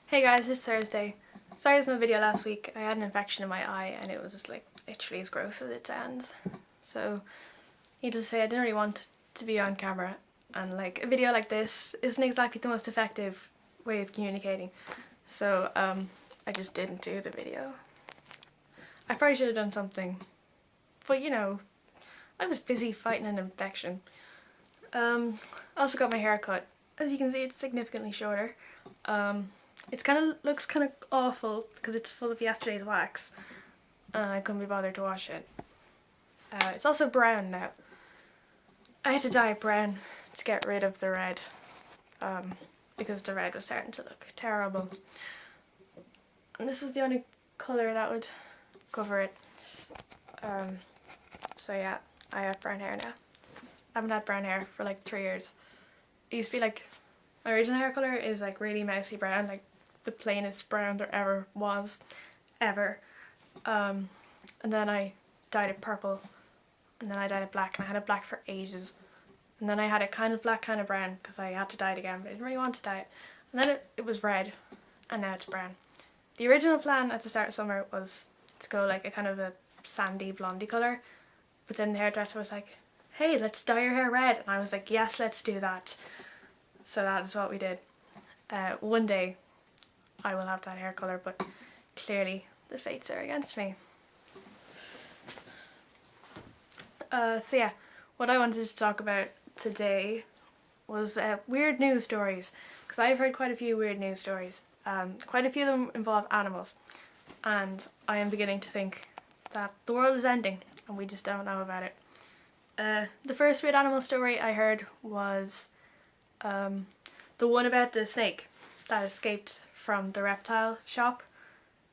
Hey guys, it's Thursday. Sorry there's no video last week. I had an infection in my eye and it was just like literally as gross as it sounds. So, needless to say, I didn't really want to be on camera, and like a video like this isn't exactly the most effective way of communicating. So, I just didn't do the video. I probably should have done something, but you know, I was busy fighting an infection. I also got my hair cut. As you can see, it's significantly shorter. It looks kind of awful because it's full of yesterday's wax and I couldn't be bothered to wash it. It's also brown now. I had to dye it brown to get rid of the red because the red was starting to look terrible. And this was the only colour that would cover it. So yeah, I have brown hair now. I haven't had brown hair for like 3 years. It used to be like, my original hair colour is like really mousy brown, like the plainest brown there ever was, ever. And then I dyed it purple, and then I dyed it black, and I had it black for ages. And then I had it kind of black, kind of brown, because I had to dye it again, but I didn't really want to dye it. And then it was red, and now it's brown. The original plan at the start of summer was to go like a kind of a sandy blondie colour, but then the hairdresser was like, hey, let's dye your hair red, and I was like, yes, let's do that. So that is what we did. One day I will have that hair colour, but clearly the fates are against me. So yeah, what I wanted to talk about today was weird news stories, because I've heard quite a few weird news stories. Quite a few of them involve animals, and I am beginning to think that the world is ending and we just don't know about it. The first weird animal story I heard was the one about the snake that escaped from the reptile shop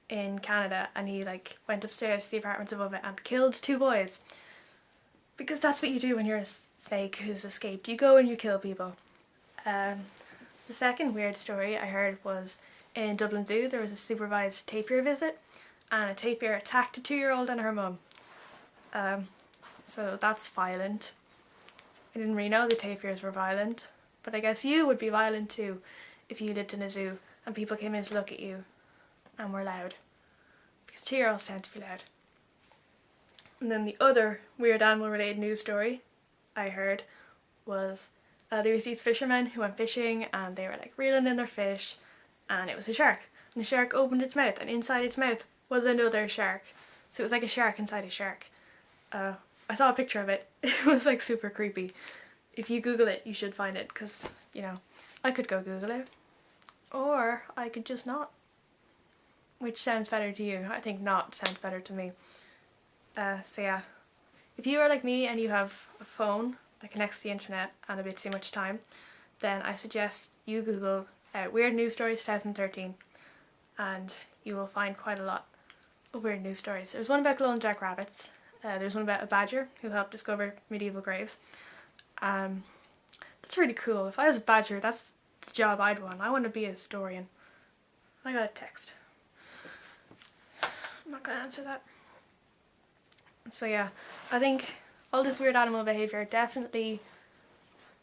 in Canada, and he like went upstairs to the apartments above it and killed 2 boys. Because that's what you do when you're a snake who's escaped. You go and you kill people. The second weird story I heard was in Dublin Zoo. There was a supervised tapir visit, and a tapir attacked a 2-year-old and her mum. So that's violent. I didn't really know the tapirs were violent, but I guess you would be violent too if you lived in a zoo and people came in to look at you and were loud. Because 2-year-olds tend to be loud. And then the other weird animal related news story I heard was there was these fishermen who went fishing and they were like reeling in their fish, and it was a shark. And the shark opened its mouth, and inside its mouth was another shark. So it was like a shark inside a shark. I saw a picture of it. It was like super creepy. If you Google it, you should find it, because, you know, I could go Google it. Or I could just not. Which sounds better to you? I think not sounds better to me. So yeah. If you are like me and you have a phone that connects to the internet and a bit too much time, then I suggest you Google Weird News Stories 2013, and you will find quite a lot of weird news stories. There's one about glow-in-the-dark rabbits. There's one about a badger who helped discover medieval graves. That's really cool. If I was a badger, that's the job I'd want. I want to be a historian. I got a text. I'm not going to answer that. So yeah, I think all this weird animal behaviour definitely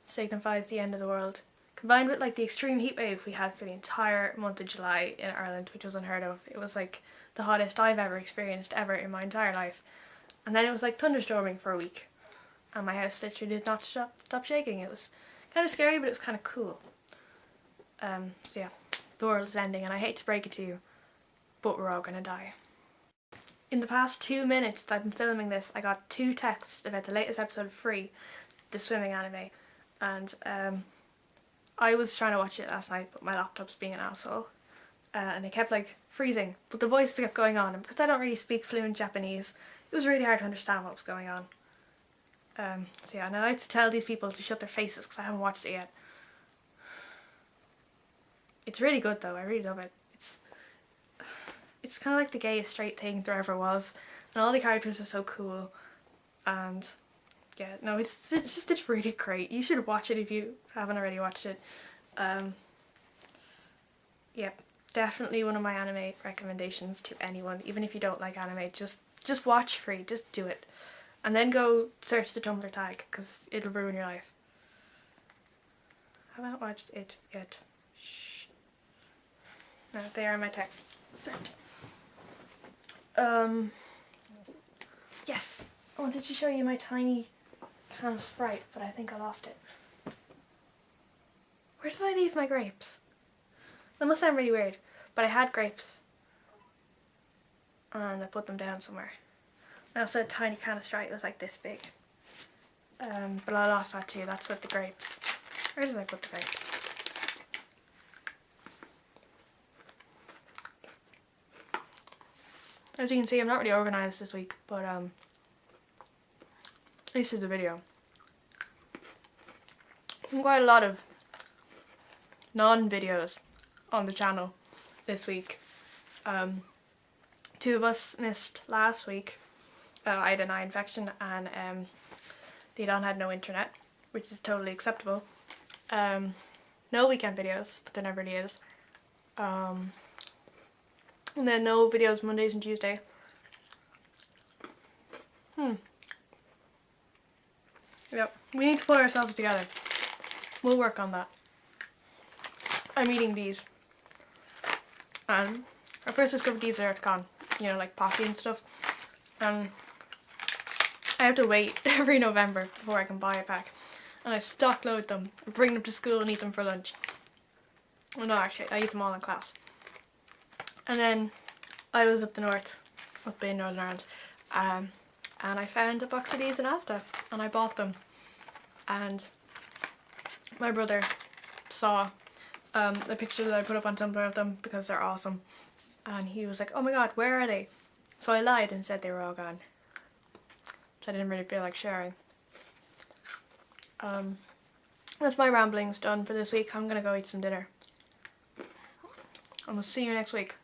signifies the end of the world. Combined with like the extreme heat wave we had for the entire month of July in Ireland, which was unheard of. It was like the hottest I've ever experienced ever in my entire life. And then it was like thunderstorming for a week, and my house literally did not stop shaking. It was kind of scary, but it was kind of cool. So yeah, the world is ending, and I hate to break it to you, but we're all gonna die. In the past 2 minutes that I've been filming this, I got 2 texts about the latest episode of Free, the swimming anime, and I was trying to watch it last night, but my laptop's being an asshole, and it kept like freezing, but the voices kept going on, and because I don't really speak fluent Japanese, it was really hard to understand what was going on. So yeah, and I like to tell these people to shut their faces because I haven't watched it yet. It's really good though, I really love it. It's kind of like the gayest straight thing there ever was, and all the characters are so cool, and yeah, no, it's really great. You should watch it if you haven't already watched it. Yeah, definitely one of my anime recommendations to anyone, even if you don't like anime. Just watch Free, just do it. And then go search the Tumblr tag, because it'll ruin your life. I haven't watched it yet. Shh. No, they are my text set. Yes, I wanted to show you my tiny can of Sprite, but I think I lost it. Where did I leave my grapes? That must sound really weird, but I had grapes and I put them down somewhere. I also had a tiny can of Sprite, it was like this big. But I lost that too, that's with the grapes. Where did I put the grapes? As you can see, I'm not really organised this week, but at least it's a video. Quite a lot of non-videos on the channel this week. Two of us missed last week. I had an eye infection and Leon had no internet, which is totally acceptable. No weekend videos, but there never really is. And then no videos Mondays and Tuesday. Yep, we need to pull ourselves together. We'll work on that. I'm eating these. And I first discovered these at Con, you know, like pocky and stuff. And I have to wait every November before I can buy a pack. And I stock load them, bring them to school and eat them for lunch. Well, no, actually, I eat them all in class. And then I was up the north, up in Northern Ireland, and I found a box of these in Asda, and I bought them. And my brother saw a picture that I put up on Tumblr of them because they're awesome. And he was like, oh my god, where are they? So I lied and said they were all gone. So I didn't really feel like sharing. That's my ramblings done for this week. I'm gonna go eat some dinner. And we'll see you next week.